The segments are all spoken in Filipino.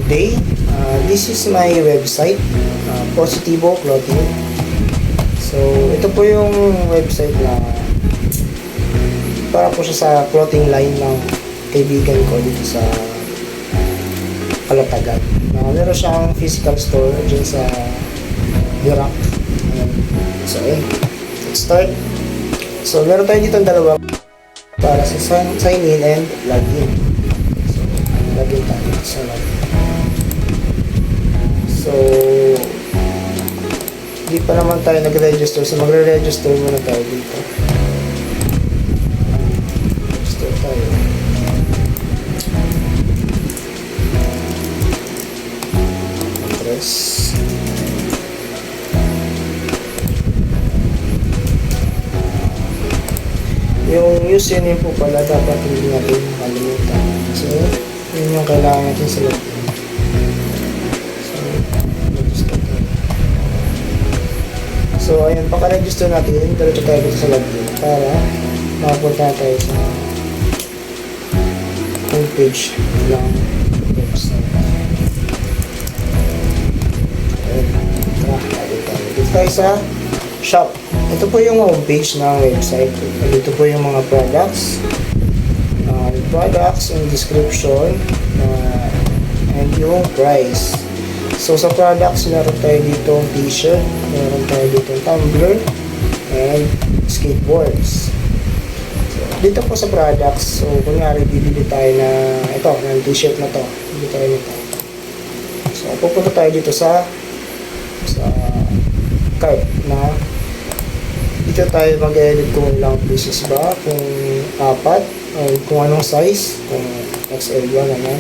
good day. This is my website, Positivo Clothing. So, ito po yung website na para po siya sa clothing line ng kaibigan ko dito sa Calatagan. Meron siyang physical store dyan sa Dirac. So, let's start. So, meron tayo dito dalawa para sa sign in and login. So, login tayo sa login. So, hindi pa naman tayo nag-register. So, magre-register muna tayo dito. Register tayo. Address. Yung username po pala dapat hindi natin makalimutan. So, yun yung kailangan natin sa login. So, ayun, paka-register natin, diretso tayo dito sa login para makapunta tayo sa homepage ng website. Ayun, dito tayo sa shop. Ito po yung homepage ng website. Dito po yung mga products, yung description, and yung price. So, sa products, meron tayo dito t-shirt, meron tayo dito tumbler, and skateboards. So, dito po sa products, so, kunyari, bibili tayo na ito, ng t-shirt na to. Bibili tayo nito. So, pupunta tayo dito sa cart na dito tayo mag-edit kung ilang pieces ba, kung apat, o kung anong size, kung XL ba, naman.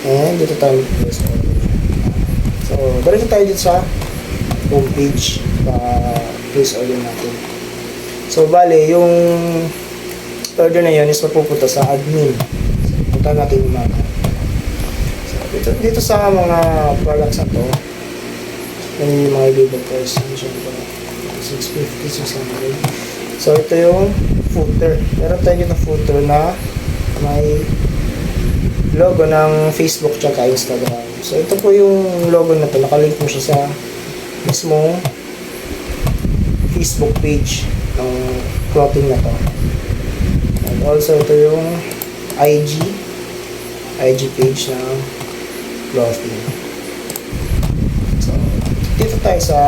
And dito tayo mag-place order. So, diretso tayo dito sa homepage place order natin. So, bale, yung order na yun is mapupunta sa admin. So, punta natin yung mapa. So, dito sa mga products na to, yung mga label price, 650, 600. So, ito yung footer. Meron tayo dito footer na may logo ng Facebook tsaka Instagram. So, ito po yung logo na to. Nakalink mo siya sa mismong Facebook page ng clothing na to. And also, ito yung IG page ng clothing. So, dito tayo sa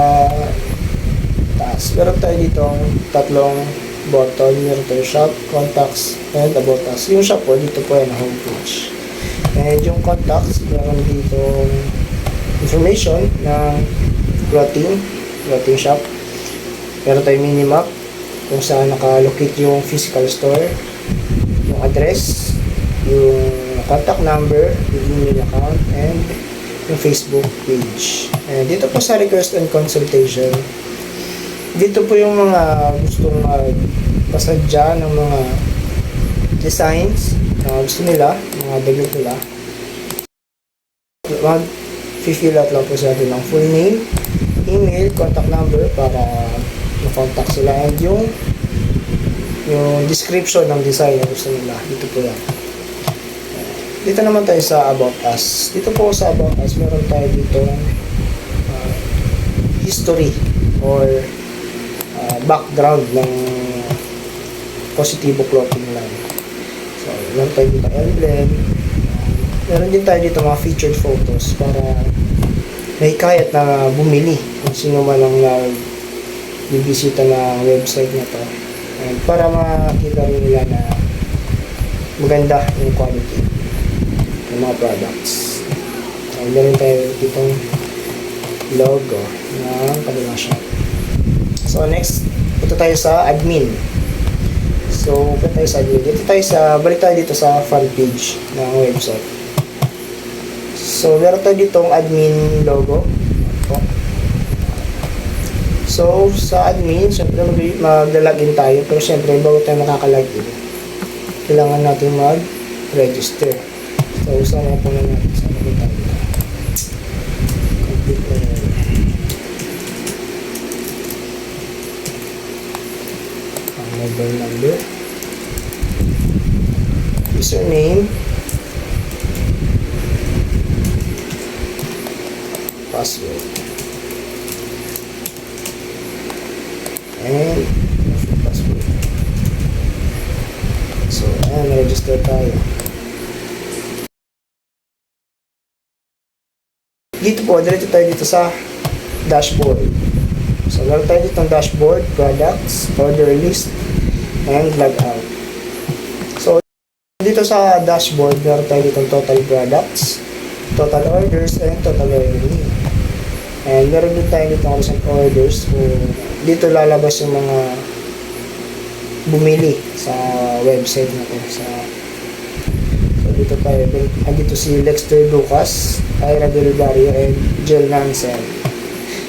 taas. Meron tayo dito tatlong button. Meron tayo shop, contacts, and about us. Yung shop po, dito po yan ang homepage. And yung contacts, meron dito information ng clothing shop. Meron tayo minimap kung saan nakalocate yung physical store, yung address, yung contact number, yung email account, and yung Facebook page. And dito po sa request and consultation, dito po yung mga gustong magpasadya ng mga designs na gusto nila, mga damit nila. Mag-fill out lang po sa atin ng full name, email, contact number para ma-contact sila, and yung description ng design na gusto nila. Dito po yan. Dito naman tayo sa About Us. Dito po sa About Us, meron tayo dito history or background ng Positivo Clothing line. So, meron tayo dito emblem. Meron din tayo dito mga featured photos para may kahit na bumili kung sino man ang bibisita na website na to. And para makita rin nila na maganda yung quality ng mga products. So, meron tayo ditong logo ng Padilla Shop. So, next, punta tayo sa admin. So, punta tayo sa admin. Balik tayo dito sa front page ng website. So, meron tayo ditong admin logo. So, sa admin, syempre mag-login tayo. Pero syempre, bago tayo makakalogin, kailangan natin mag-register. So, sana po na natin sa login tayo. Complete mobile number, username, password. And password. So, ayan, register tayo. Dito po, diretso tayo dito sa dashboard. So, meron tayo dito ng dashboard, products, order list, and log out. So, dito sa dashboard, meron tayo dito total products, total orders, and total revenue. And meron din tayo dito recent orders. So, dito lalabas yung mga bumili sa website na to. So, dito tayo. Andito si Lexter Lucas, Ira Del Barrio, and Jill Nansen.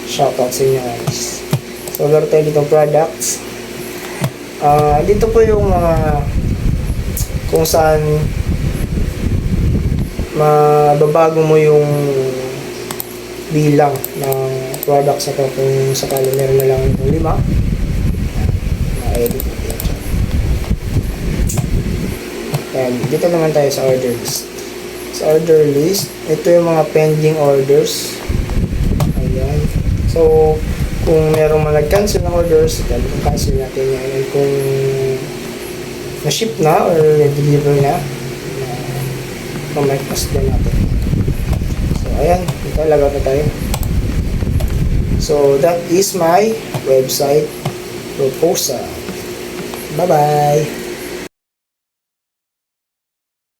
Shoutout sa inyo guys. So, meron tayo dito products. Dito po yung mga kung saan mababago mo yung bilang ng products na to. Kung sakali meron na lang yung 5, ma-edit natin. And dito naman tayo sa order list. Sa order list, ito yung mga pending orders. Ayan. So, kung merong mga nag-cancel ng orders, cancel natin yan. And kung na-ship na or na-deliver na, ma-mark-pass na natin. So, ayan. Ito, lagaw na tayo. So, that is my website proposal. Bye-bye!